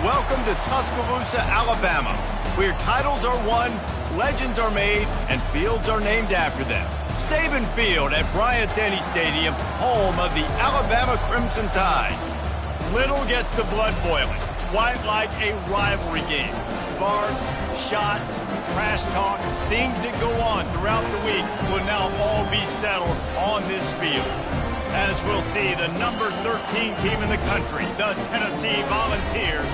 Welcome to Tuscaloosa, Alabama, where titles are won, legends are made, and fields are named after them. Saban Field at Bryant-Denny Stadium, home of the Alabama Crimson Tide. Little gets the blood boiling, quite like a rivalry game. Barbs, shots, trash talk, things that go on throughout the week will now all be settled on this field. As we'll see, the number 13 team in the country, the Tennessee Volunteers,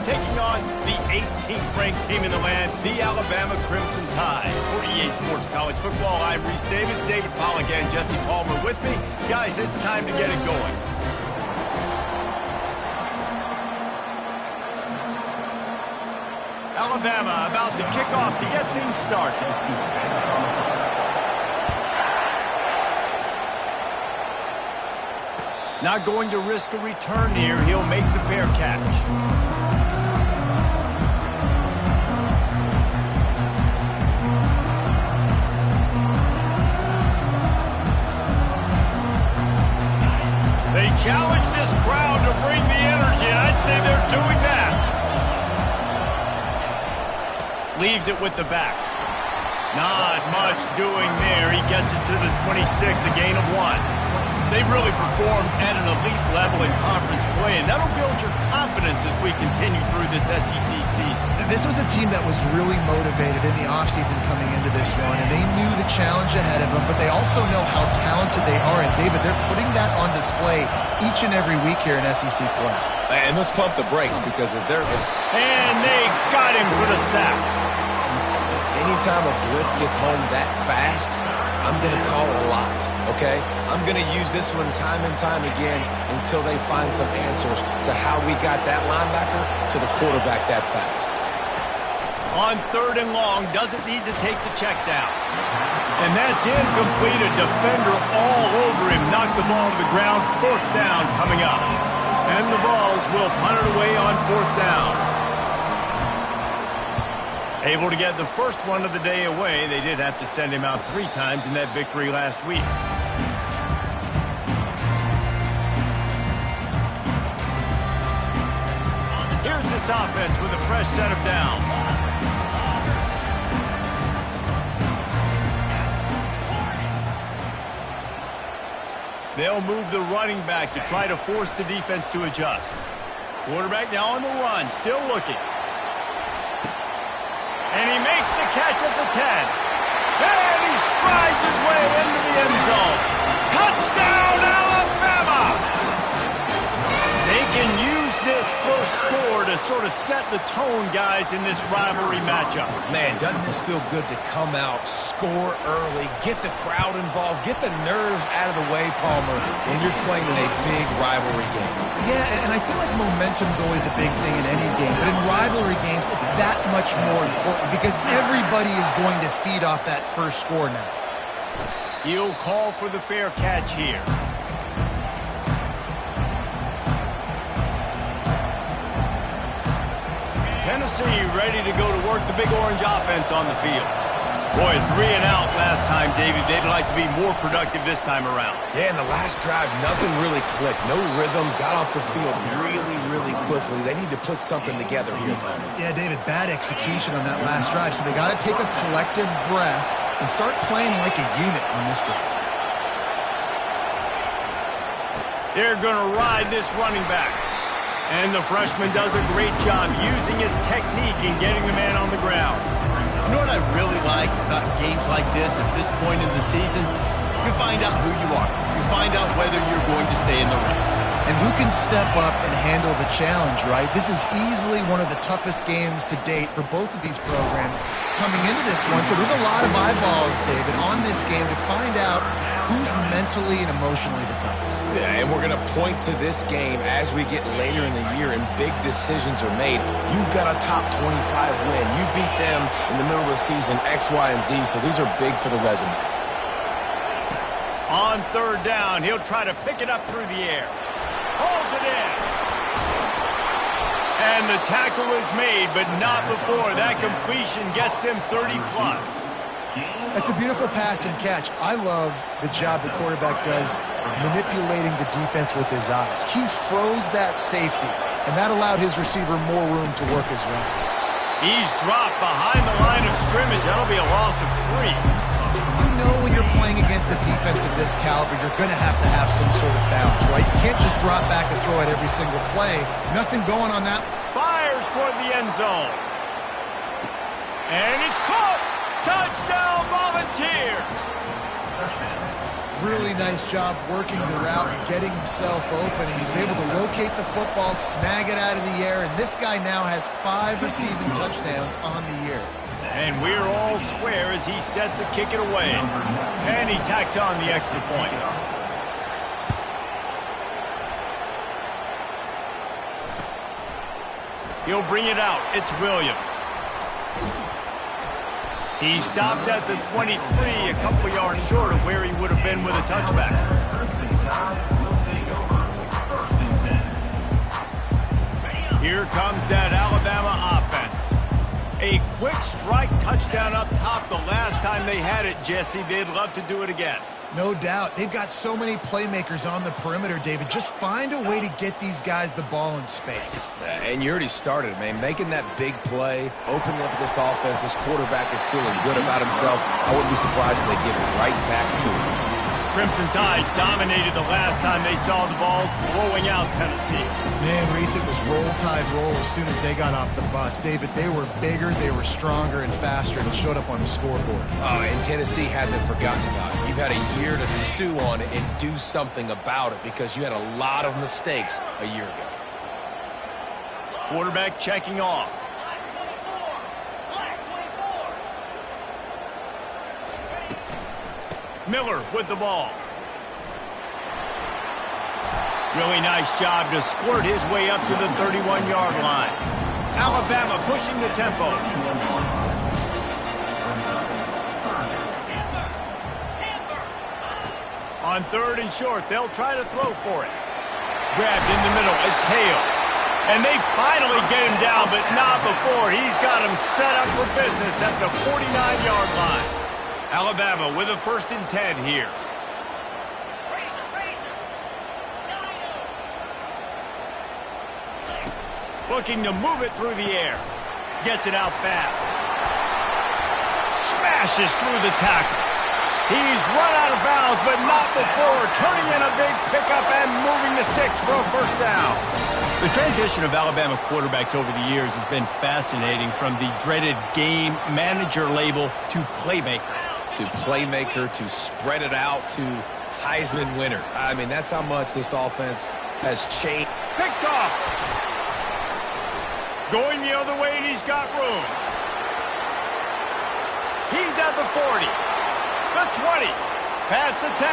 taking on the 18th ranked team in the land, the Alabama Crimson Tide. For EA Sports College Football, I'm Reese Davis, David Pollack, and Jesse Palmer with me. Guys, it's time to get it going. Alabama about to kick off to get things started. Not going to risk a return here. He'll make the fair catch. They challenge this crowd to bring the energy, and I'd say they're doing that. Leaves it with the back. Not much doing there. He gets it to the 26, a gain of 1. They've really performed at an elite level in conference play, and that'll build your confidence as we continue through this SEC season. This was a team that was really motivated in the offseason coming into this one, and they knew the challenge ahead of them, but they also know how talented they are. And, David, they're putting that on display each and every week here in SEC play. And let's pump the brakes because they're... And they got him for the sack. Anytime a blitz gets home that fast, I'm going to call it a lot, okay? I'm going to use this one time and time again until they find some answers to how we got that linebacker to the quarterback that fast. On 3rd and long, doesn't need to take the check down. And that's incomplete. A defender all over him. Knocked the ball to the ground. 4th down coming up. And the Vols will punt it away on 4th down. Able to get the first one of the day away. They did have to send him out 3 times in that victory last week. Here's this offense with a fresh set of downs. They'll move the running back to try to force the defense to adjust. Quarterback now on the run, still looking. And he makes the catch at the 10. And he strides his way into the end zone. Touchdown, Alabama! They can use this first score to sort of set the tone, guys, in this rivalry matchup. Man, doesn't this feel good to come out, score early, get the crowd involved, get the nerves out of the way, Palmer, when you're playing in a big rivalry game. Yeah, and I feel like momentum's always a big thing in any game, but in rivalry games, it's that much more important because everybody is going to feed off that first score now. He'll call for the fair catch here. Tennessee ready to go to work the Big Orange offense on the field. Boy, 3 and out last time, David. They'd like to be more productive this time around. Yeah, in the last drive, nothing really clicked. No rhythm, got off the field really quickly. They need to put something together here, Palmer. Yeah, David, bad execution on that last drive, so they got to take a collective breath and start playing like a unit on this drive. They're going to ride this running back. And the freshman does a great job using his technique and getting the man on the ground. You know what I really like about games like this at this point in the season? You find out who you are. You find out whether you're going to stay in the race. And who can step up and handle the challenge, right? This is easily one of the toughest games to date for both of these programs coming into this one. So there's a lot of eyeballs, David, on this game to find out who's mentally and emotionally the toughest. Yeah, and we're going to point to this game as we get later in the year and big decisions are made. You've got a top 25 win. You beat them in the middle of the season, X, Y, and Z, so these are big for the resume. On 3rd down, he'll try to pick it up through the air. Pulls it in. And the tackle is made, but not before. That completion gets them 30+. That's a beautiful pass and catch. I love the job the quarterback does manipulating the defense with his eyes. He froze that safety and that allowed his receiver more room to work his run. He's dropped behind the line of scrimmage. That'll be a loss of 3. You know when you're playing against a defense of this caliber, you're going to have some sort of balance, right? You can't just drop back and throw it every single play. Nothing going on that. Fires toward the end zone. And it's caught. Touchdown, Volunteers. Really nice job working the route and getting himself open. And he's able to locate the football, snag it out of the air, and this guy now has 5 receiving touchdowns on the year. And we're all square as he's set to kick it away. And he tacks on the extra point. He'll bring it out. It's Williams. He stopped at the 23, a couple yards short of where he would have been with a touchback. Here comes that Alabama offense. A quick strike touchdown up top the last time they had it, Jesse. They'd love to do it again. No doubt. They've got so many playmakers on the perimeter, David. Just find a way to get these guys the ball in space. And you already started, man. Making that big play, opening up this offense. This quarterback is feeling good about himself. I wouldn't be surprised if they give it right back to him. Crimson Tide dominated the last time they saw the balls blowing out Tennessee. Man, Reese, it was roll tide roll as soon as they got off the bus. David, they were bigger, they were stronger and faster, and it showed up on the scoreboard. Oh, and Tennessee hasn't forgotten about it. You've had a year to stew on it and do something about it because you had a lot of mistakes a year ago. Quarterback checking off. Miller with the ball. Really nice job to squirt his way up to the 31-yard line. Alabama pushing the tempo. On 3rd and short, they'll try to throw for it. Grabbed in the middle, it's Hale. And they finally get him down, but not before. He's got him set up for business at the 49-yard line. Alabama with a 1st and 10 here. Looking to move it through the air. Gets it out fast. Smashes through the tackle. He's run out of bounds, but not before turning in a big pickup and moving the sticks for a 1st down. The transition of Alabama quarterbacks over the years has been fascinating, from the dreaded game manager label to playmaker. To playmaker, to spread it out, to Heisman winner. I mean, that's how much this offense has changed. Picked off. Going the other way, and he's got room. He's at the 40. The 20. Past the 10.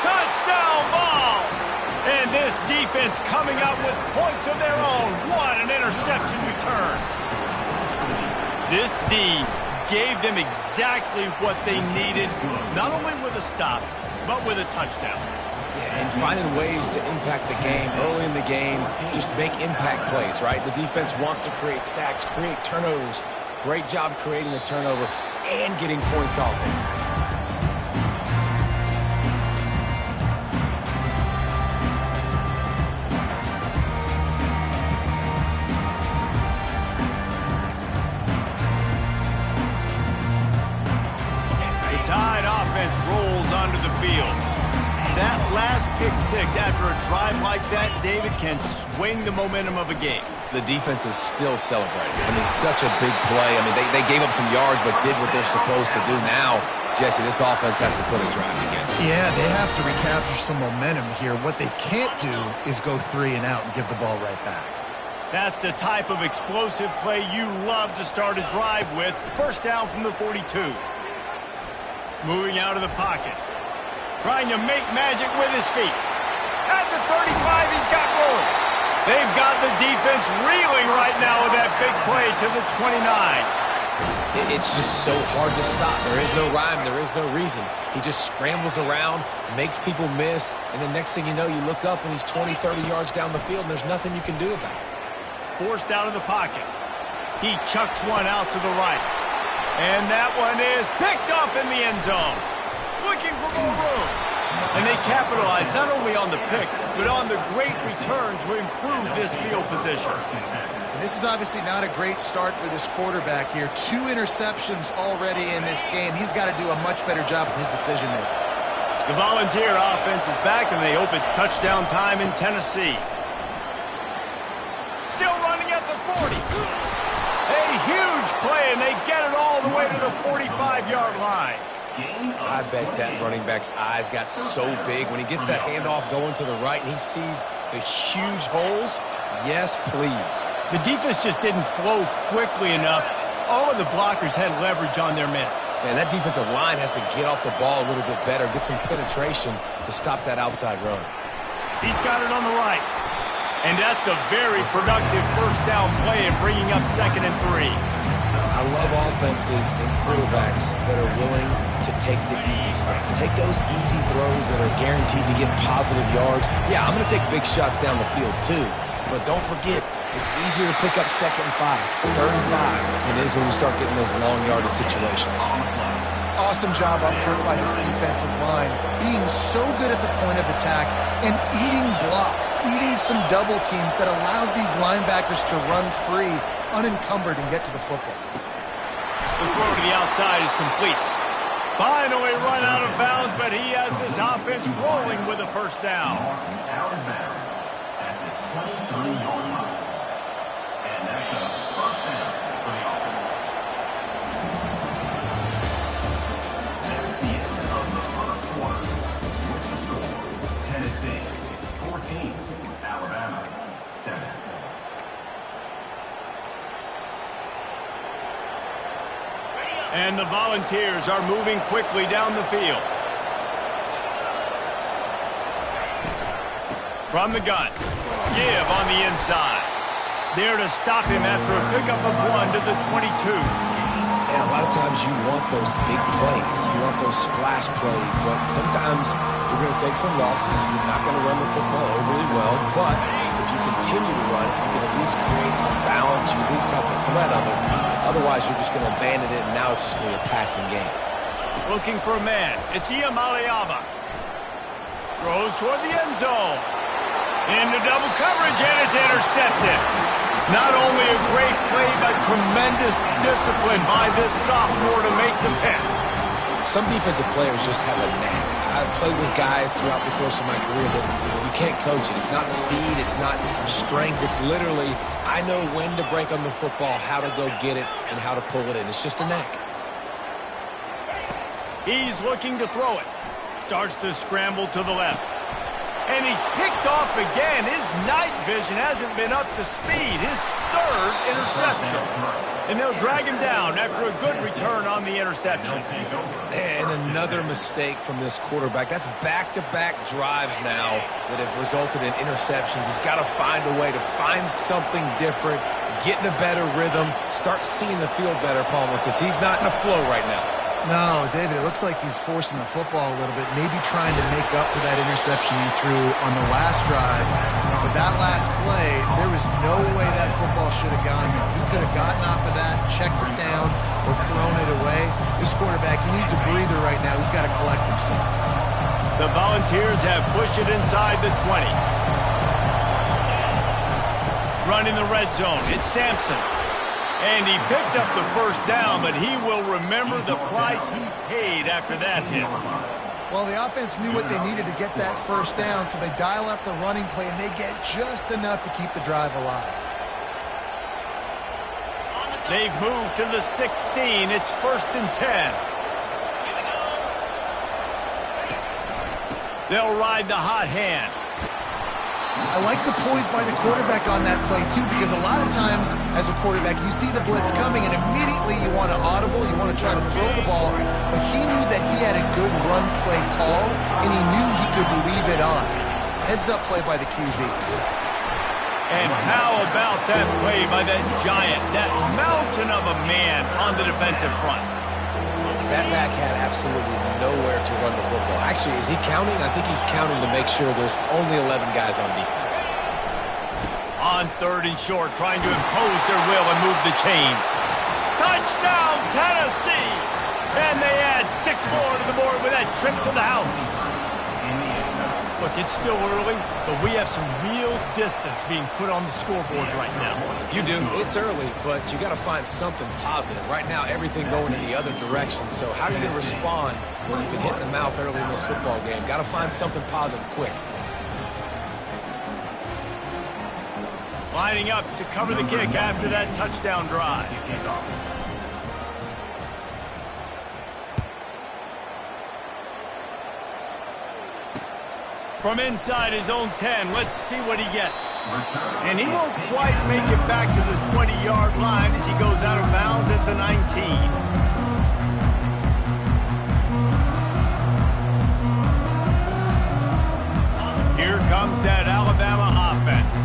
Touchdown Vols! And this defense coming up with points of their own. What an interception return. This D gave them exactly what they needed, not only with a stop, but with a touchdown. Yeah, and finding ways to impact the game early in the game, just make impact plays, right? The defense wants to create sacks, create turnovers. Great job creating the turnover and getting points off it. Tide offense rolls onto the field. That last pick 6 after a drive like that, David, can swing the momentum of a game. The defense is still celebrating. I mean, such a big play. I mean, they gave up some yards but did what they're supposed to do. Now, Jesse, this offense has to put a drive again. Yeah, they have to recapture some momentum here. What they can't do is go 3 and out and give the ball right back. That's the type of explosive play you love to start a drive with. 1st down from the 42. Moving out of the pocket. Trying to make magic with his feet. At the 35, he's got room. They've got the defense reeling right now with that big play to the 29. It's just so hard to stop. There is no rhyme. There is no reason. He just scrambles around, makes people miss, and the next thing you know, you look up and he's 20, 30 yards down the field, and there's nothing you can do about it. Forced out of the pocket. He chucks one out to the right. And that one is picked off in the end zone. Looking for more room. And they capitalized not only on the pick, but on the great return to improve this field position. And this is obviously not a great start for this quarterback here. 2 interceptions already in this game. He's got to do a much better job with his decision-making. The Volunteer offense is back, and they hope it's touchdown time in Tennessee. Still running at the 40. A huge play, and they get it all the way to the 45-yard line. I bet that running back's eyes got so big when he gets that handoff going to the right and he sees the huge holes. Yes, please. The defense just didn't flow quickly enough. All of the blockers had leverage on their men. Man, that defensive line has to get off the ball a little bit better, get some penetration to stop that outside run. He's got it on the right. And that's a very productive first down play and bringing up 2nd and 3. I love offenses and quarterbacks that are willing to take the easy stuff. Take those easy throws that are guaranteed to get positive yards. Yeah, I'm going to take big shots down the field too. But don't forget, it's easier to pick up 2nd and 5, 3rd and 5 than it is when we start getting those long yardage situations. Awesome job up front by this defensive line, being so good at the point of attack and eating blocks, eating some double teams that allows these linebackers to run free, unencumbered, and get to the football. The throw to the outside is complete. Finally run out of bounds, but he has this offense rolling with a first down. And the Volunteers are moving quickly down the field. From the gun, give on the inside. There to stop him after a pickup of 1 to the 22. And a lot of times you want those big plays. You want those splash plays. But sometimes you're going to take some losses. You're not going to run the football overly well. But if you continue to run it, you can at least create some balance. You at least have the threat of it. Otherwise, you're just going to abandon it, and now it's just going to be a passing game. Looking for a man. It's Iamaleava. Throws toward the end zone. Into double coverage, and it's intercepted. Not only a great play, but tremendous discipline by this sophomore to make the pick. Some defensive players just have a knack. I've played with guys throughout the course of my career that you can't coach it. It's not speed, it's not strength. It's literally, I know when to break on the football, how to go get it, and how to pull it in. It's just a knack. He's looking to throw it. Starts to scramble to the left. And he's picked off again. His night vision hasn't been up to speed. His 3rd interception. And they'll drag him down after a good return on the interception. And another mistake from this quarterback. That's back-to-back drives now that have resulted in interceptions. He's got to find a way to find something different, get in a better rhythm, start seeing the field better, Palmer, because he's not in a flow right now. No, David, it looks like he's forcing the football a little bit, maybe trying to make up for that interception he threw on the last drive. But that last play, there was no way that football should have gone there. He could have gotten off of that, checked it down, or thrown it away. This quarterback, he needs a breather right now. He's got to collect himself. The Volunteers have pushed it inside the 20. Running the red zone, it's Sampson. And he picks up the first down, but he will remember the price he paid after that hit. Well, the offense knew what they needed to get that first down, so they dial up the running play, and they get just enough to keep the drive alive. They've moved to the 16. It's 1st and 10. They'll ride the hot hand. I like the poise by the quarterback on that play, too, because a lot of times, as a quarterback, you see the blitz coming, and immediately you want to audible, you want to try to throw the ball, but he knew that he had a good run play called, and he knew he could leave it on. Heads-up play by the QB. And how about that play by that giant, that mountain of a man on the defensive front? That back had absolutely nowhere to run the football. Actually, is he counting? I think he's counting to make sure there's only 11 guys on defense. On 3rd and short, trying to impose their will and move the chains. Touchdown, Tennessee! And they add 6 more to the board with that trip to the house. Look, it's still early, but we have some real distance being put on the scoreboard right now. You do. It's early, but you got to find something positive. Right now, everything going in the other direction. So how are you going to respond when you've been hit in the mouth early in this football game? Got to find something positive quick. Lining up to cover the kick after that touchdown drive. From inside his own 10, let's see what he gets. And he won't quite make it back to the 20-yard line as he goes out of bounds at the 19. Here comes that Alabama offense.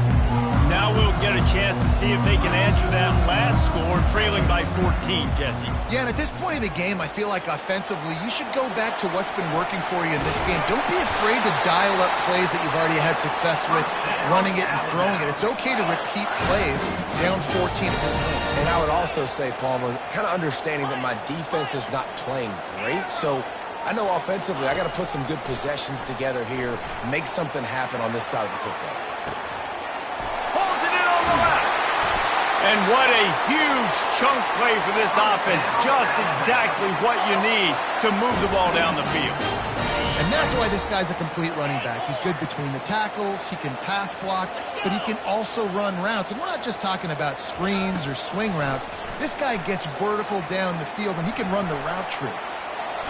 Now we'll get a chance to see if they can answer that last score, trailing by 14, Jesse. Yeah, and at this point of the game, I feel like offensively, you should go back to what's been working for you in this game. Don't be afraid to dial up plays that you've already had success with, running it and throwing it. It's okay to repeat plays down 14 at this point. And I would also say, Palmer, kind of understanding that my defense is not playing great, so I know offensively I got to put some good possessions together here, make something happen on this side of the football. And what a huge chunk play for this offense. Just exactly what you need to move the ball down the field. And that's why this guy's a complete running back. He's good between the tackles, he can pass block, but he can also run routes. And we're not just talking about screens or swing routes. This guy gets vertical down the field, and he can run the route tree.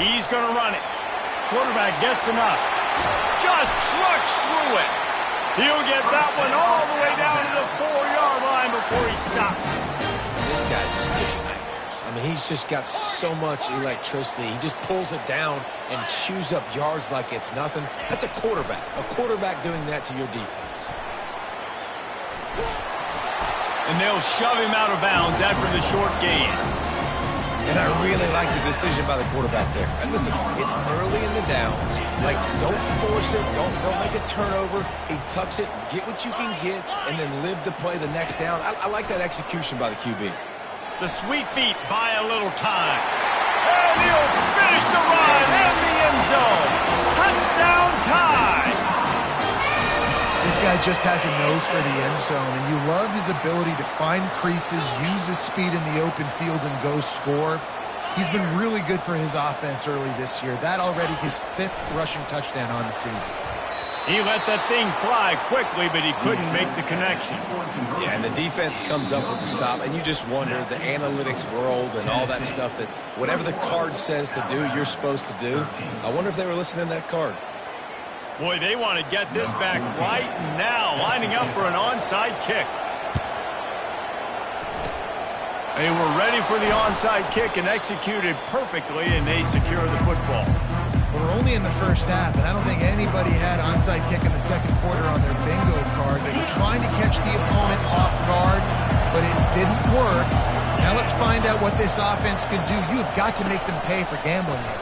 He's going to run it. Quarterback gets enough. Just trucks through it. He'll get that one all the way down to the 4-yard line before he stops. This guy just gives you nightmares. I mean, he's just got so much electricity. He just pulls it down and chews up yards like it's nothing. That's a quarterback. A quarterback doing that to your defense. And they'll shove him out of bounds after the short gain. And I really like the decision by the quarterback there. And listen, it's early in the downs. Like, don't force it. Don't make a turnover. He tucks it, get what you can get, and then live to play the next down. I like that execution by the QB. The sweet feet buy a little time. And he'll finish the run in the end zone. Touchdown tie. This guy just has a nose for the end zone, and you love his ability to find creases, use his speed in the open field, and go score. He's been really good for his offense early this year. That already his 5th rushing touchdown on the season. He let that thing fly quickly, but he couldn't make the connection. Yeah, and the defense comes up with the stop, and you just wonder, the analytics world and all that stuff, that whatever the card says to do, you're supposed to do. I wonder if they were listening to that card. Boy, they want to get this back right now, lining up for an onside kick. They were ready for the onside kick and executed perfectly, and they secure the football. We're only in the first half, and I don't think anybody had onside kick in the second quarter on their bingo card. They were trying to catch the opponent off guard, but it didn't work. Now let's find out what this offense can do. You have got to make them pay for gambling here.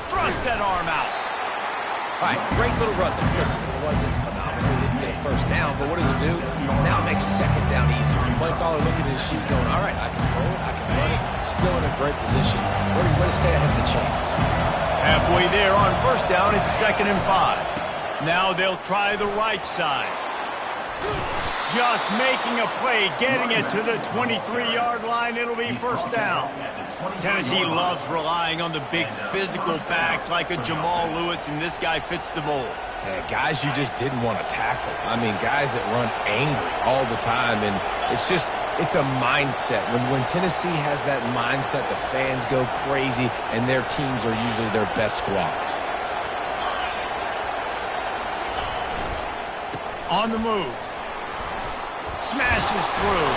Thrust that arm out. All right, great little run there. Listen, it wasn't phenomenal. They didn't get a first down, but what does it do? Now it makes second down easier. The play caller looking at his sheet going, all right, I can throw it, I can run it. Still in a great position. Way to stay ahead of the chains. Halfway there on first down, it's 2nd and 5. Now they'll try the right side. Just making a play, getting it to the 23-yard line. It'll be first down. Tennessee loves relying on the big physical backs like a Jamal Lewis, and this guy fits the mold. Yeah, guys you just didn't want to tackle. I mean, guys that run angry all the time, and it's a mindset. When Tennessee has that mindset, the fans go crazy, and their teams are usually their best squads. On the move. Smashes through.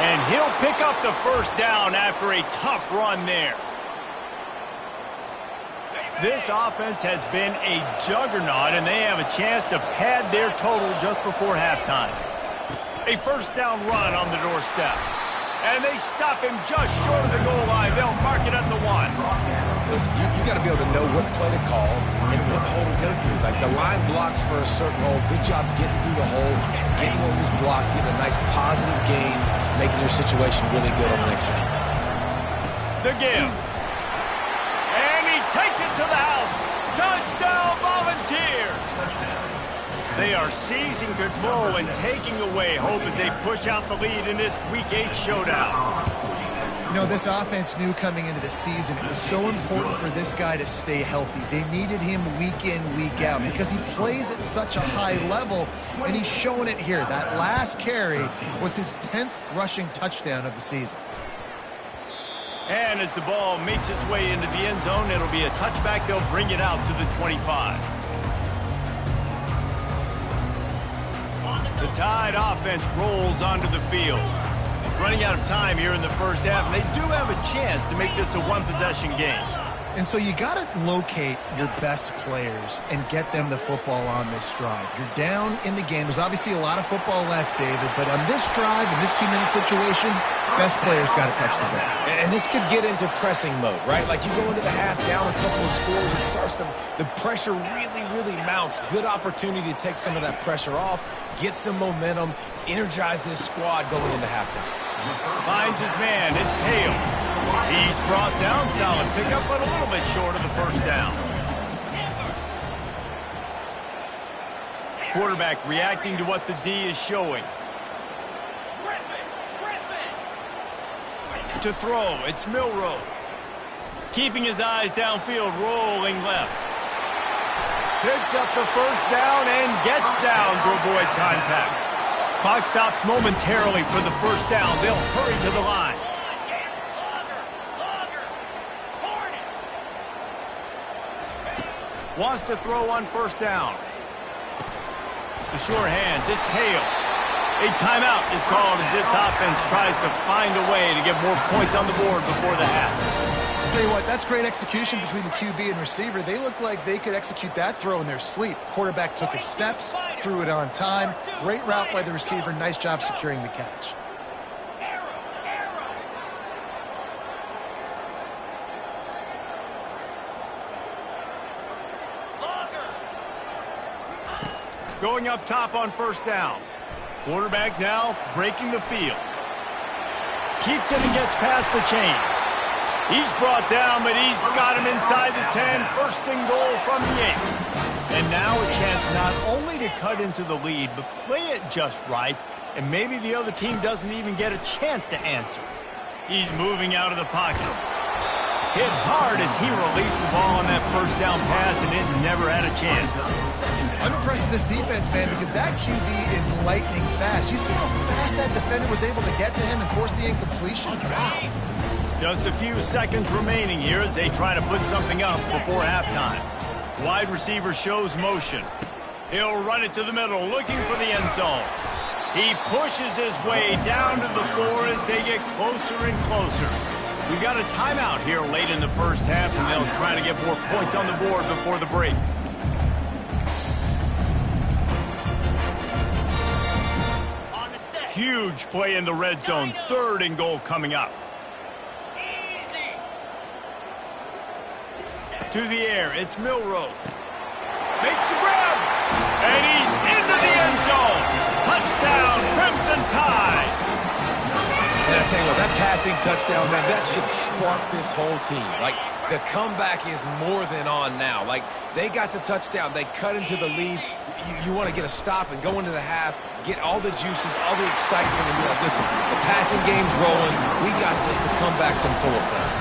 And he'll pick up the first down after a tough run there. This offense has been a juggernaut, and they have a chance to pad their total just before halftime. A first down run on the doorstep. And they stop him just short of the goal line. They'll mark it at the 1. Listen, you got to be able to know what play to call and what hole to go through. Like, the line blocks for a certain hole. Good job getting through the hole, getting what was blocked, getting a nice positive gain, making your situation really good on the next down. The give. And he takes it to the house. Touchdown, Volunteers. They are seizing control and taking away hope as they push out the lead in this Week 8 showdown. You know, this offense knew coming into the season it was so important for this guy to stay healthy. They needed him week in, week out because he plays at such a high level, and he's showing it here. That last carry was his 10th rushing touchdown of the season. And as the ball makes its way into the end zone, it'll be a touchback. They'll bring it out to the 25. The Tide offense rolls onto the field. Running out of time here in the first half, and they do have a chance to make this a one-possession game. And so you got to locate your best players and get them the football on this drive. You're down in the game. There's obviously a lot of football left, David, but on this drive, in this 2-minute situation, best players got to touch the ball. And this could get into pressing mode, right? Like you go into the half down a couple of scores, it starts to, the pressure really mounts. Good opportunity to take some of that pressure off, get some momentum, energize this squad going into halftime. Finds his man. It's Hale. He's brought down. Solid pickup, but a little bit short of the first down. Quarterback reacting to what the D is showing. To throw, it's Milroe. Keeping his eyes downfield, rolling left. Picks up the first down and gets down to avoid contact. Clock stops momentarily for the first down. They'll hurry to the line. Wants to throw on first down. The sure hands, it's Hale. A timeout is called as this offense tries to find a way to get more points on the board before the half. I'll tell you what, that's great execution between the QB and receiver. They look like they could execute that throw in their sleep. Quarterback took his steps, threw it on time. Great route by the receiver. Nice job securing the catch. Going up top on first down. Quarterback now breaking the field. Keeps it and gets past the chains. He's brought down, but he's got him inside the 10. First and goal from the 8. And now a chance not only to cut into the lead, but play it just right, and maybe the other team doesn't even get a chance to answer. He's moving out of the pocket. Hit hard as he released the ball on that first down pass, and it never had a chance. I'm impressed with this defense, man, because that QB is lightning fast. You see how fast that defender was able to get to him and force the incompletion? Wow. Just a few seconds remaining here as they try to put something up before halftime. Wide receiver shows motion. He'll run it to the middle, looking for the end zone. He pushes his way down to the floor as they get closer and closer. We've got a timeout here late in the first half, and they'll try to get more points on the board before the break. Huge play in the red zone. Third and goal coming up. To the air, it's Milroe. Makes the grab, and he's into the end zone. Touchdown, Crimson Tide. And I tell you what, that passing touchdown, man, that should spark this whole team. Like, the comeback is more than on now. Like, they got the touchdown. They cut into the lead. You want to get a stop and go into the half, get all the juices, all the excitement, and be like, listen, the passing game's rolling. We got this. The comeback's in full effect.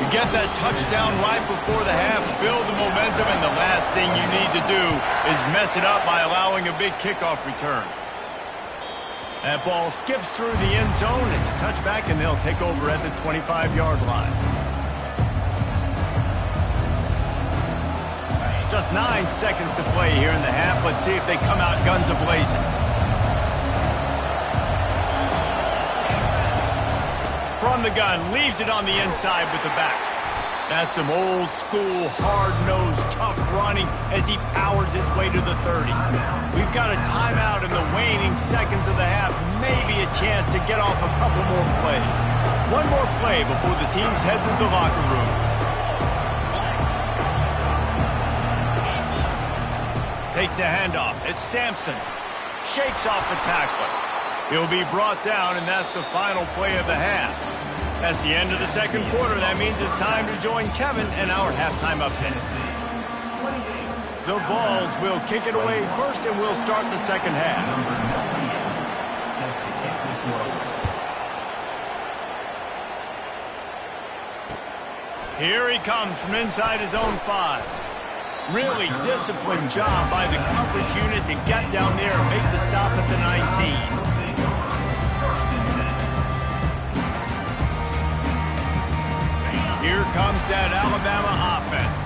You get that touchdown right before the half, build the momentum, and the last thing you need to do is mess it up by allowing a big kickoff return. That ball skips through the end zone. It's a touchback, and they'll take over at the 25-yard line. Just 9 seconds to play here in the half. Let's see if they come out guns a-blazing. From the gun, leaves it on the inside with the back. That's some old-school, hard-nosed, tough running as he powers his way to the 30. We've got a timeout in the waning seconds of the half. Maybe a chance to get off a couple more plays. One more play before the teams head to the locker rooms. Takes the handoff. It's Sampson. Shakes off the tackler. He'll be brought down, and that's the final play of the half. That's the end of the second quarter. That means it's time to join Kevin and our halftime update. The Vols will kick it away first, and we'll start the second half. Here he comes from inside his own 5. Really disciplined job by the coverage unit to get down there and make the stop at the 19. Here comes that Alabama offense.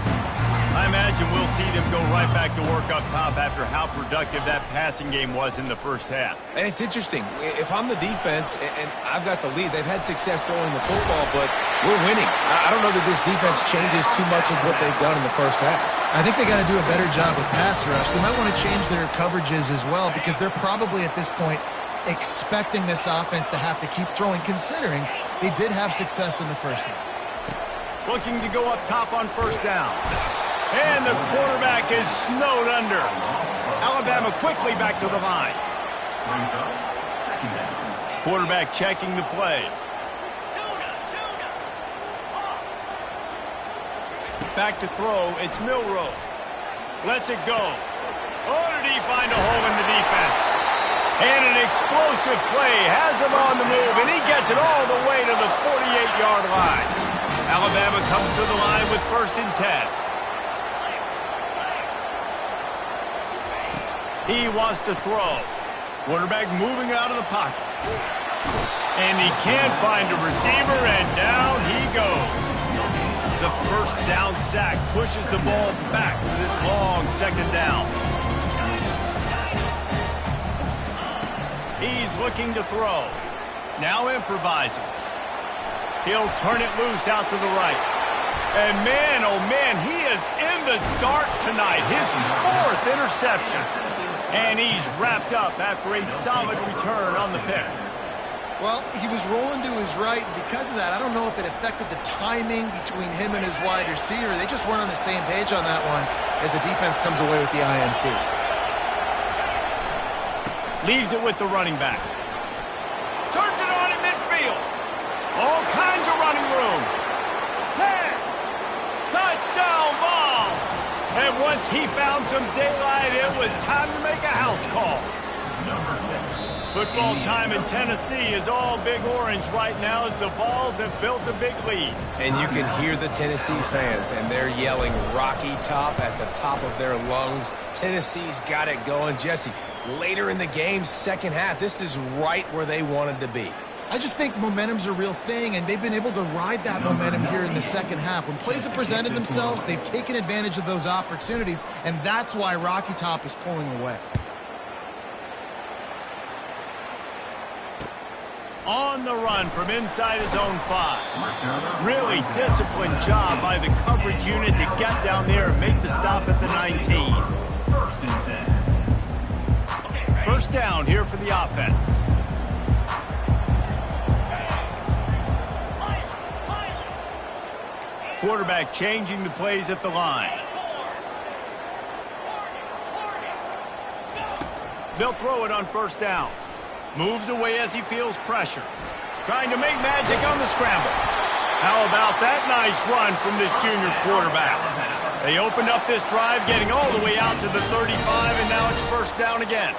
I imagine we'll see them go right back to work up top after how productive that passing game was in the first half. And it's interesting. If I'm the defense and I've got the lead, they've had success throwing the football, but we're winning. I don't know that this defense changes too much of what they've done in the first half. I think they got to do a better job with pass rush. They might want to change their coverages as well because they're probably at this point expecting this offense to have to keep throwing, considering they did have success in the first half. Looking to go up top on first down. And the quarterback is snowed under. Alabama quickly back to the line. Quarterback checking the play. Back to throw. It's Milroe. Lets it go. Oh, did he find a hole in the defense? And an explosive play has him on the move, and he gets it all the way to the 48-yard line. Alabama comes to the line with 1st and 10. He wants to throw. Quarterback moving out of the pocket. And he can't find a receiver, and down he goes. The first down sack pushes the ball back for this long second down. He's looking to throw. Now improvising. He'll turn it loose out to the right. And man, oh man, he is in the dark tonight. His 4th interception. And he's wrapped up after a solid return on the pick. Well, he was rolling to his right, and because of that, I don't know if it affected the timing between him and his wide receiver. They just weren't on the same page on that one as the defense comes away with the INT. Leaves it with the running back. Turns it on in midfield. All kinds of running room. 10. Touchdown Vols. And once he found some daylight, it was time to make a house call. Football time in Tennessee is all big orange right now as the Vols have built a big lead. And you can hear the Tennessee fans, and they're yelling Rocky Top at the top of their lungs. Tennessee's got it going. Jesse, later in the game, second half, this is right where they wanted to be. I just think momentum's a real thing, and they've been able to ride that momentum here in the second half. When plays have presented themselves, they've taken advantage of those opportunities, and that's why Rocky Top is pulling away. On the run from inside his own 5. Really disciplined job by the coverage unit to get down there and make the stop at the 19. First down here for the offense. Quarterback changing the plays at the line. They'll throw it on first down. Moves away as he feels pressure. Trying to make magic on the scramble. How about that nice run from this junior quarterback? They opened up this drive, getting all the way out to the 35, and now it's first down again.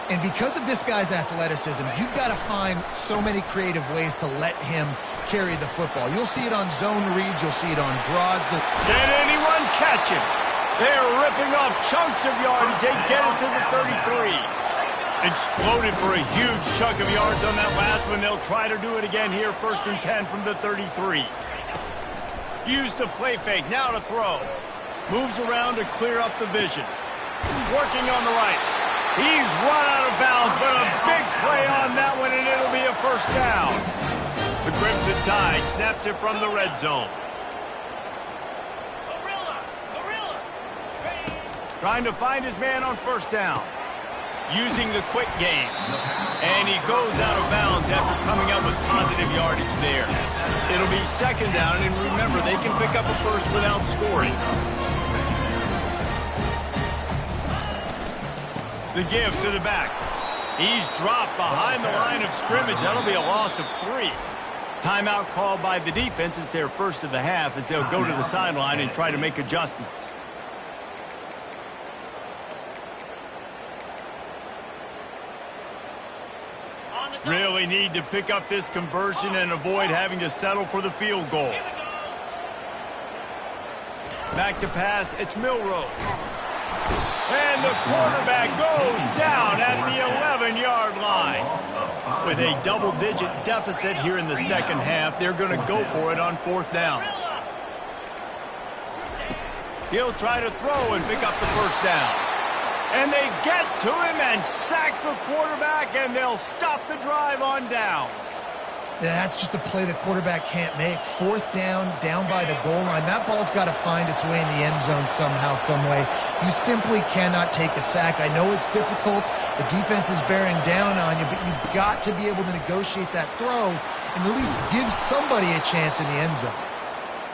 And because of this guy's athleticism, you've got to find so many creative ways to let him carry the football. You'll see it on zone reads. You'll see it on draws. Can anyone catch him? They're ripping off chunks of yardage. They get it to the 33. Exploded for a huge chunk of yards on that last one. They'll try to do it again here. 1st and 10 from the 33. Use the play fake. Now to throw. Moves around to clear up the vision. Working on the right. He's run out of bounds, but a big play on that one, and it'll be a first down. The Crimson Tide snaps it from the red zone. Trying to find his man on first down. Using the quick game. And he goes out of bounds after coming up with positive yardage there. It'll be second down, and remember, they can pick up a first without scoring. The give to the back. He's dropped behind the line of scrimmage. That'll be a loss of 3. Timeout called by the defense. It's their first of the half as they'll go to the sideline and try to make adjustments. Really need to pick up this conversion and avoid having to settle for the field goal. Back to pass, it's Milroe. And the quarterback goes down at the 11-yard line. With a double-digit deficit here in the second half, they're going to go for it on fourth down. He'll try to throw and pick up the first down. And they get to him and sack the quarterback, and they'll stop the drive on downs. Yeah, that's just a play the quarterback can't make. Fourth down, down by the goal line. That ball's got to find its way in the end zone somehow, some way. You simply cannot take a sack. I know it's difficult. The defense is bearing down on you, but you've got to be able to negotiate that throw and at least give somebody a chance in the end zone.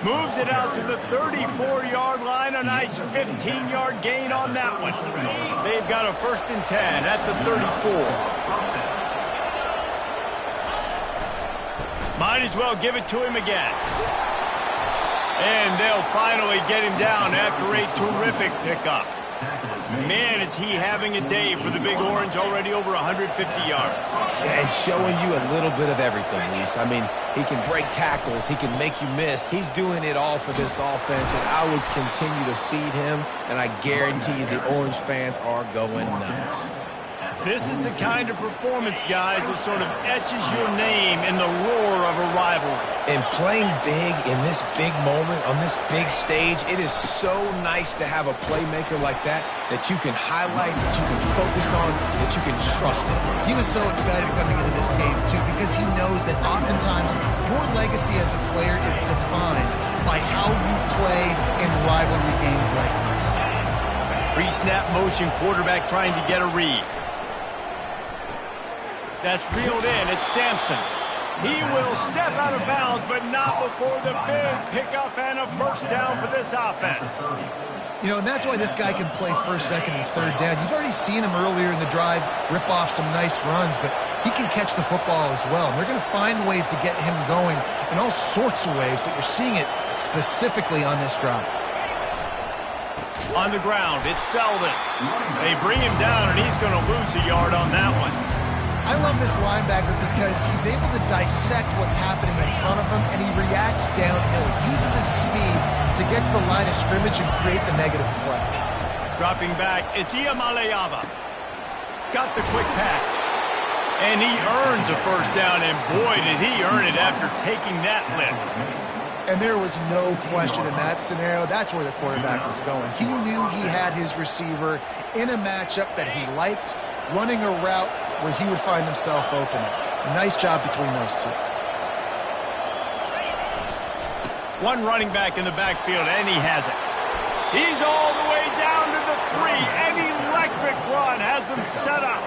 Moves it out to the 34-yard line. A nice 15-yard gain on that one. They've got a 1st and 10 at the 34. Might as well give it to him again. And they'll finally get him down after a terrific pickup. Man, is he having a day for the Big Orange, already over 150 yards. And showing you a little bit of everything, Reese. I mean, he can break tackles. He can make you miss. He's doing it all for this offense, and I would continue to feed him, and I guarantee you the Orange fans are going nuts. This is the kind of performance, guys, that sort of etches your name in the roar of a rivalry. And playing big in this big moment, on this big stage, it is so nice to have a playmaker like that you can highlight, that you can focus on, that you can trust in. He was so excited coming into this game, too, because he knows that oftentimes your legacy as a player is defined by how you play in rivalry games like this. Pre-snap motion, quarterback trying to get a read. That's reeled in. It's Sampson. He will step out of bounds, but not before the big pickup and a first down for this offense. You know, and that's why this guy can play 1st, 2nd, and 3rd down. You've already seen him earlier in the drive rip off some nice runs, but he can catch the football as well. And they're going to find ways to get him going in all sorts of ways, but you're seeing it specifically on this drive. On the ground, it's Selden. They bring him down, and he's going to lose a yard on that one. I love this linebacker because he's able to dissect what's happening in front of him, and he reacts downhill, uses his speed to get to the line of scrimmage and create the negative play. Dropping back, it's Iamaleava. Got the quick pass. And he earns a first down, and boy, did he earn it after taking that lift. And there was no question in that scenario. That's where the quarterback was going. He knew he had his receiver in a matchup that he liked, running a route where he would find himself open. Nice job between those two. One running back in the backfield, and he has it. He's all the way down to the 3. An electric run has him set up.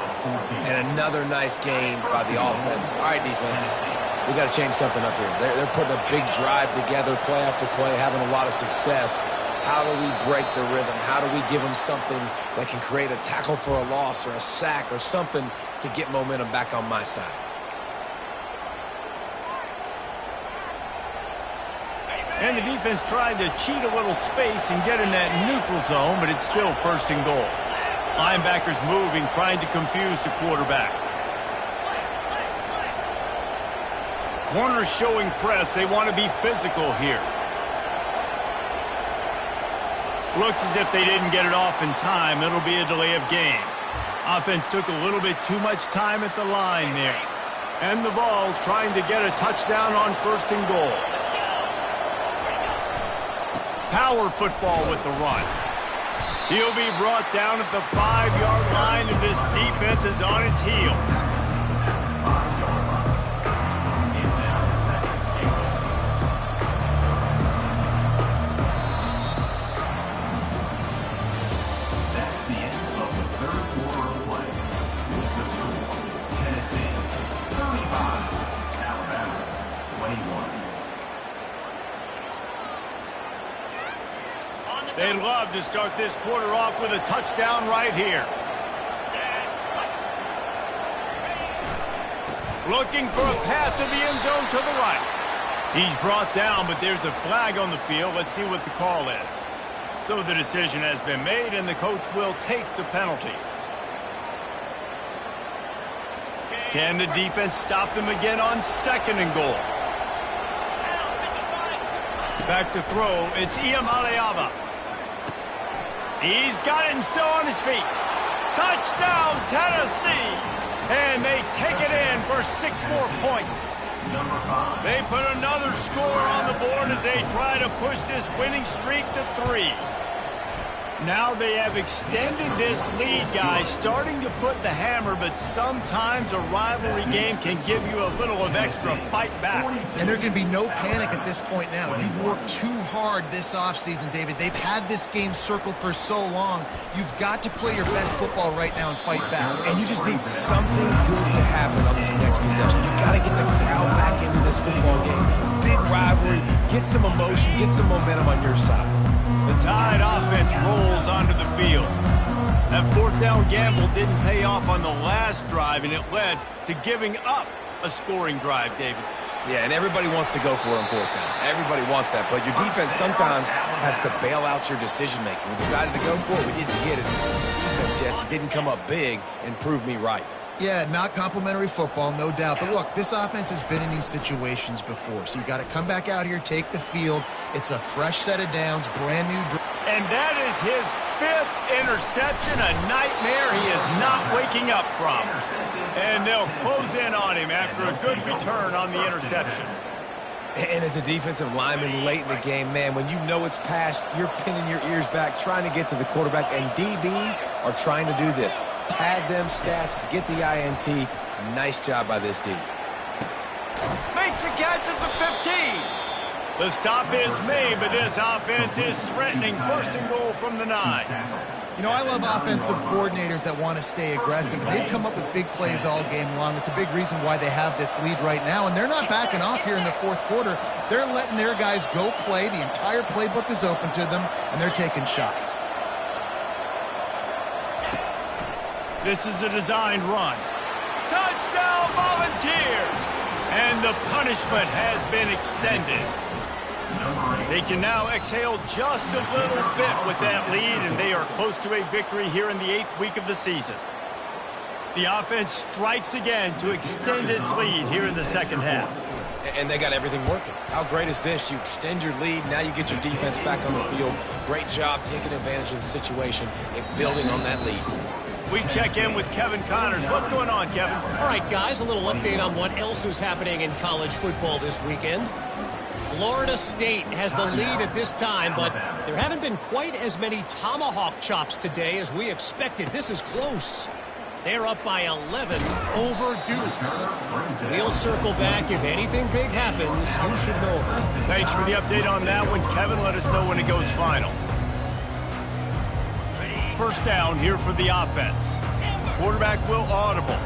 And another nice gain by the offense. All right, defense. We got to change something up here. They're putting a big drive together, play after play, having a lot of success. How do we break the rhythm? How do we give them something that can create a tackle for a loss or a sack or something to get momentum back on my side? And the defense tried to cheat a little space and get in that neutral zone, but it's still 1st and goal. Linebackers moving, trying to confuse the quarterback. Corners showing press. They want to be physical here. Looks as if they didn't get it off in time. It'll be a delay of game. Offense took a little bit too much time at the line there. And the Vols trying to get a touchdown on 1st and goal. Power football with the run. He'll be brought down at the 5-yard line, and this defense is on its heels. They'd love to start this quarter off with a touchdown right here. Looking for a path to the end zone to the right. He's brought down, but there's a flag on the field. Let's see what the call is. So the decision has been made, and the coach will take the penalty. Can the defense stop them again on 2nd and goal? Back to throw. It's Iamaleava. He's got it and still on his feet. Touchdown, Tennessee! And they take it in for 6 more points. They put another score on the board as they try to push this winning streak to 3. Now they have extended this lead, guys, starting to put the hammer, but sometimes a rivalry game can give you a little of extra fight back. And there can be no panic at this point now. You worked too hard this offseason, David. They've had this game circled for so long. You've got to play your best football right now and fight back. And you just need something good to happen on this next possession. You got to get the crowd back into this football game. Big rivalry, get some emotion, get some momentum on your side. The Tide offense rolls onto the field. That 4th down gamble didn't pay off on the last drive, and it led to giving up a scoring drive, David. Yeah, and everybody wants to go for it on 4th down. Everybody wants that, but your defense sometimes has to bail out your decision-making. We decided to go for it. We didn't get it. The defense, Jesse, didn't come up big and prove me right. Yeah, not complimentary football, no doubt. But look, this offense has been in these situations before. So you got to come back out here, take the field. It's a fresh set of downs, brand new. And that is his 5th interception, a nightmare he is not waking up from. And they'll close in on him after a good return on the interception. And as a defensive lineman late in the game, man, when you know it's past, you're pinning your ears back, trying to get to the quarterback, and DBs are trying to do this. Pad them stats, get the INT. Nice job by this D. Makes a catch at the 15. The stop is made, but this offense is threatening 1st and goal from the 9. You know, I love offensive coordinators that want to stay aggressive. They've come up with big plays all game long. It's a big reason why they have this lead right now, and they're not backing off here in the 4th quarter. They're letting their guys go play. The entire playbook is open to them, and they're taking shots. This is a designed run. Touchdown, Volunteers! And the punishment has been extended. They can now exhale just a little bit with that lead, and they are close to a victory here in the 8th week of the season. The offense strikes again to extend its lead here in the 2nd half. And they got everything working. How great is this? You extend your lead, now you get your defense back on the field. Great job taking advantage of the situation and building on that lead. We check in with Kevin Connors. What's going on, Kevin? All right, guys, a little update on what else is happening in college football this weekend. Florida State has the lead at this time, but there haven't been quite as many tomahawk chops today as we expected. This is close. They're up by 11 over Duke. We'll circle back. If anything big happens, you should know. Thanks for the update on that one, Kevin. Let us know when it goes final. 1st down here for the offense. Quarterback will audible.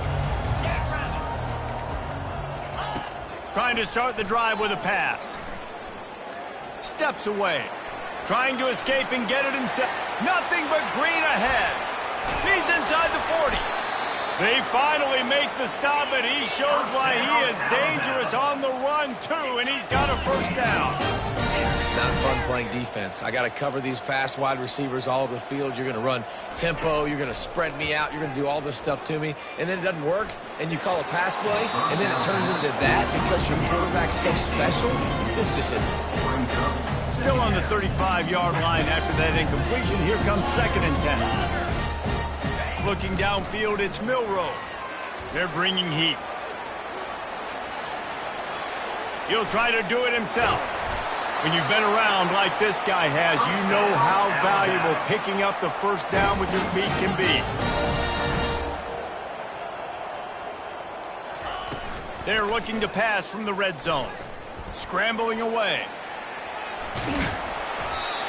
Trying to start the drive with a pass. Steps away. Trying to escape and get it himself. Nothing but green ahead. He's inside the 40. They finally make the stop, and he shows why he is dangerous on the run, too, and he's got a 1st down. It's not fun playing defense. I got to cover these fast wide receivers all over the field. You're going to run tempo. You're going to spread me out. You're going to do all this stuff to me. And then it doesn't work, and you call a pass play, and then it turns into that because your quarterback's so special. This just isn't. Still on the 35-yard line after that incompletion. Here comes 2nd and 10. Looking downfield, it's Milroe. They're bringing heat. He'll try to do it himself. When you've been around like this guy has, you know how valuable picking up the 1st down with your feet can be. They're looking to pass from the red zone. Scrambling away.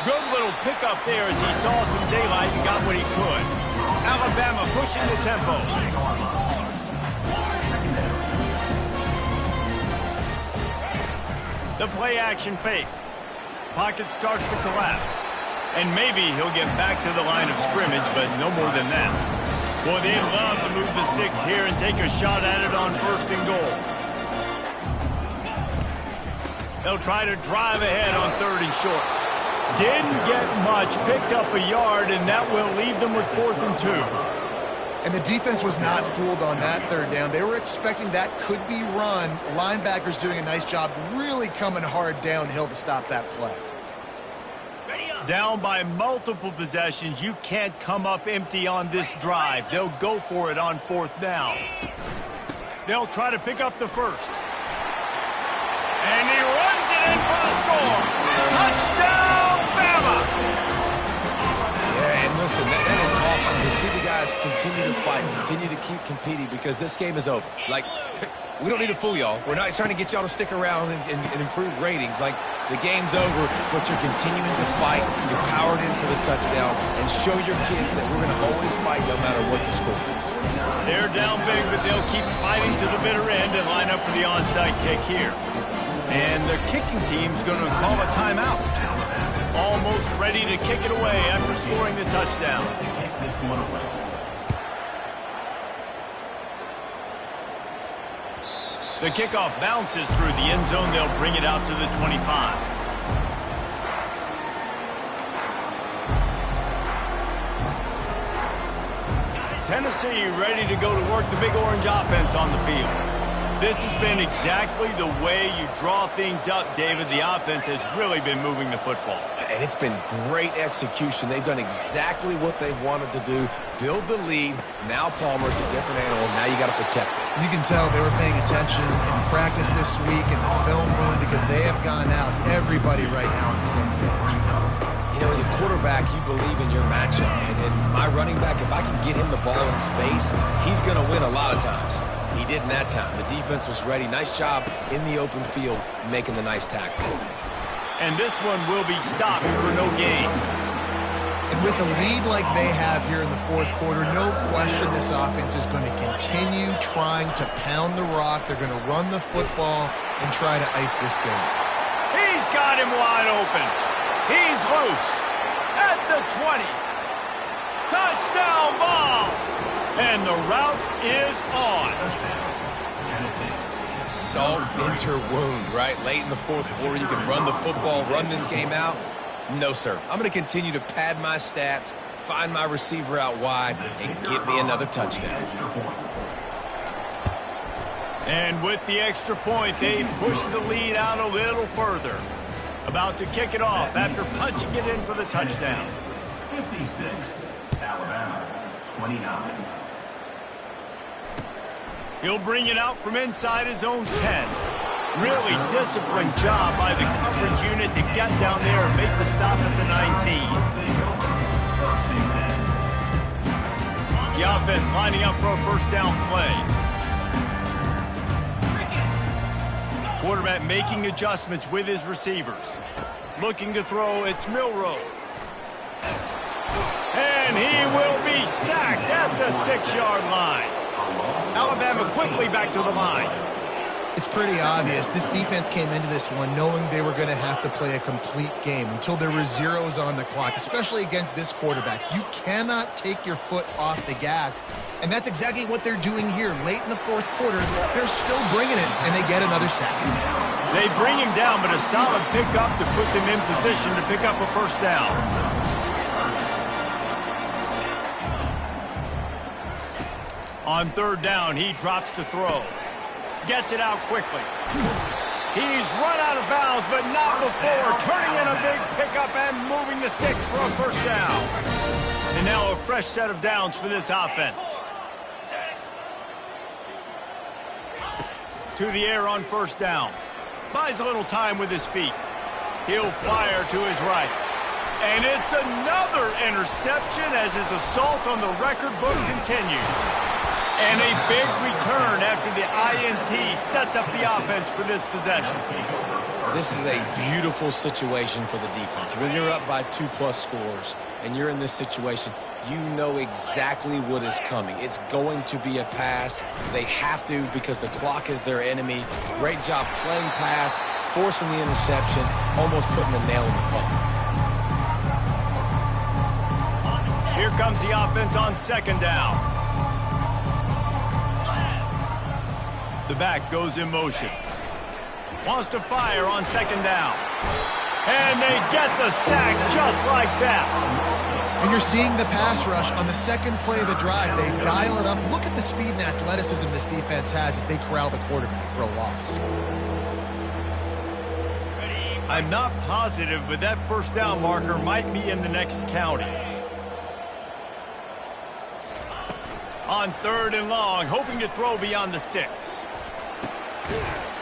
Good little pickup there as he saw some daylight and got what he could. Alabama pushing the tempo. The play-action fake. Pocket starts to collapse. And maybe he'll get back to the line of scrimmage, but no more than that. Boy, they love to move the sticks here and take a shot at it on 1st and goal. They'll try to drive ahead on 3rd and short. Didn't get much, picked up a yard, and that will leave them with 4th and 2. And the defense was not fooled on that third down. They were expecting that could be run. Linebackers doing a nice job really coming hard downhill to stop that play. Down by multiple possessions, you can't come up empty on this drive. They'll go for it on 4th down. They'll try to pick up the first. And he runs it in for the score. Touchdown, Bama! Yeah, and listen, that is awesome to see the guys continue to fight, continue to keep competing, because this game is over. Like, we don't need to fool y'all. We're not trying to get y'all to stick around and improve ratings. Like, the game's over, but you're continuing to fight. You're powered in for the touchdown, and show your kids that we're going to always fight no matter what the score is. They're down big, but they'll keep fighting to the bitter end and line up for the onside kick here. And the kicking team's going to call a timeout. Almost ready to kick it away after scoring the touchdown. The kickoff bounces through the end zone. They'll bring it out to the 25. Tennessee ready to go to work the Big Orange offense on the field. This has been exactly the way you draw things up, David. The offense has really been moving the football. And it's been great execution. They've done exactly what they've wanted to do. Build the lead. Now Palmer's a different animal. Now you got to protect it. You can tell they were paying attention in practice this week in the film room, because they have gone out, everybody right now on the same page. You know, as a quarterback, you believe in your matchup. And my running back, if I can get him the ball in space, he's going to win a lot of times. He did in that time. The defense was ready. Nice job in the open field making the nice tackle. And this one will be stopped for no gain. And with a lead like they have here in the 4th quarter, no question this offense is going to continue trying to pound the rock. They're going to run the football and try to ice this game. He's got him wide open. He's loose at the 20. Touchdown ball. And the route is on. Salt into wound, right? Late in the 4th quarter, you can run the football, run this game out. No, sir. I'm going to continue to pad my stats, find my receiver out wide, and get me another touchdown. And with the extra point, they push the lead out a little further. About to kick it off after punching it in for the touchdown. 56, Alabama, 29. He'll bring it out from inside his own 10. Really disciplined job by the coverage unit to get down there and make the stop at the 19. The offense lining up for a first down play. Quarterback making adjustments with his receivers. Looking to throw, it's Milroe. And he will be sacked at the 6-yard line. Alabama quickly back to the line. It's pretty obvious. This defense came into this one knowing they were going to have to play a complete game until there were zeros on the clock, especially against this quarterback. You cannot take your foot off the gas, and that's exactly what they're doing here. Late in the 4th quarter, they're still bringing it, and they get another sack. They bring him down, but a solid pickup to put them in position to pick up a first down. On 3rd down, he drops to throw. Gets it out quickly. He's run out of bounds, but not before turning in a big pickup and moving the sticks for a first down. And now a fresh set of downs for this offense. To the air on 1st down. Buys a little time with his feet. He'll fire to his right. And it's another interception as his assault on the record book continues. And a big return after the INT sets up the offense for this possession. This is a beautiful situation for the defense. When you're up by 2+ scores and you're in this situation, you know exactly what is coming. It's going to be a pass. They have to, because the clock is their enemy. Great job playing pass, forcing the interception, almost putting the nail in the coffin. Here comes the offense on 2nd down. The back goes in motion. Wants to fire on 2nd down. And they get the sack just like that. And you're seeing the pass rush on the second play of the drive. They dial it up. Look at the speed and athleticism this defense has as they corral the quarterback for a loss. I'm not positive, but that first down marker might be in the next county. On 3rd and long, hoping to throw beyond the sticks.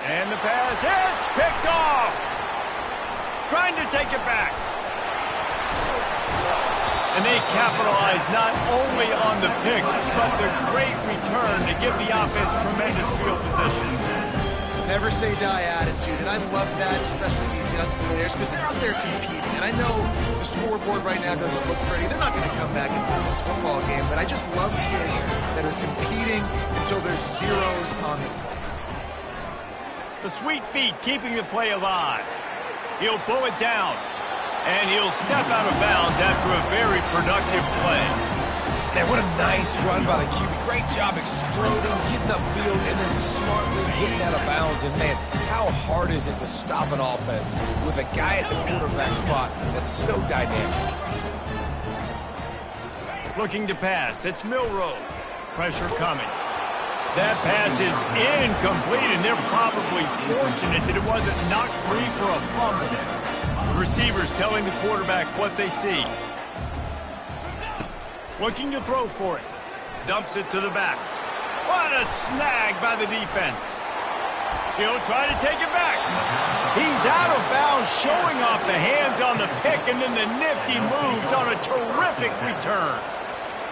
And the pass hits, picked off. Trying to take it back. And they capitalize not only on the pick, but the great return to give the offense tremendous field position. Never say die attitude, and I love that, especially these young players, because they're out there competing. And I know the scoreboard right now doesn't look pretty. They're not going to come back and win this football game, but I just love kids that are competing until there's zeros on the play. The sweet feet keeping the play alive. He'll pull it down, and he'll step out of bounds after a very productive play. Man, what a nice run by the QB. Great job exploding, getting upfield, and then smartly getting out of bounds. And, man, how hard is it to stop an offense with a guy at the quarterback spot that's so dynamic? Looking to pass. It's Milroe. Pressure coming. That pass is incomplete, and they're probably fortunate that it wasn't knocked free for a fumble. Receivers telling the quarterback what they see. Looking to throw for it. Dumps it to the back. What a snag by the defense. He'll try to take it back. He's out of bounds, showing off the hands on the pick, and then the nifty moves on a terrific return.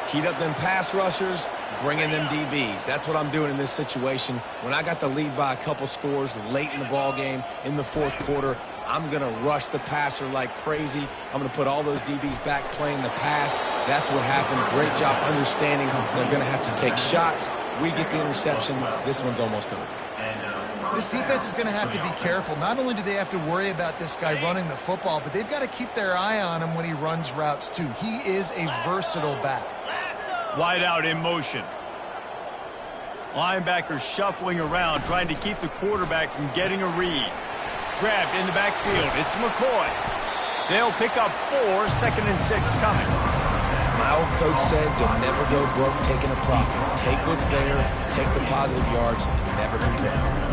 Heat up them pass rushers, bring in them DBs. That's what I'm doing in this situation. When I got the lead by a couple scores late in the ball game in the 4th quarter, I'm going to rush the passer like crazy. I'm going to put all those DBs back playing the pass. That's what happened. Great job understanding they're going to have to take shots. We get the interception. This one's almost over. This defense is going to have to be careful. Not only do they have to worry about this guy running the football, but they've got to keep their eye on him when he runs routes too. He is a versatile back. Wide out in motion. Linebackers shuffling around, trying to keep the quarterback from getting a read. Grabbed in the backfield. It's McCoy. They'll pick up 4, 2nd and 6 coming. My old coach said you'll never go broke taking a profit. Take what's there, take the positive yards, and never complain.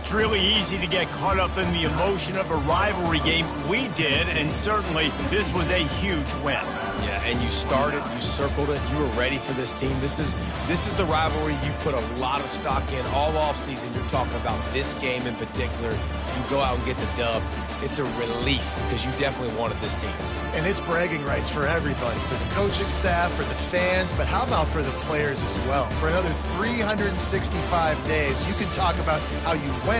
It's really easy to get caught up in the emotion of a rivalry game. We did, and certainly this was a huge win. Yeah, and you started, you circled it, you were ready for this team. This is the rivalry you put a lot of stock in all offseason. You're talking about this game in particular. You go out and get the dub. It's a relief because you definitely wanted this team. And it's bragging rights for everybody, for the coaching staff, for the fans, but how about for the players as well? For another 365 days, you can talk about how you went.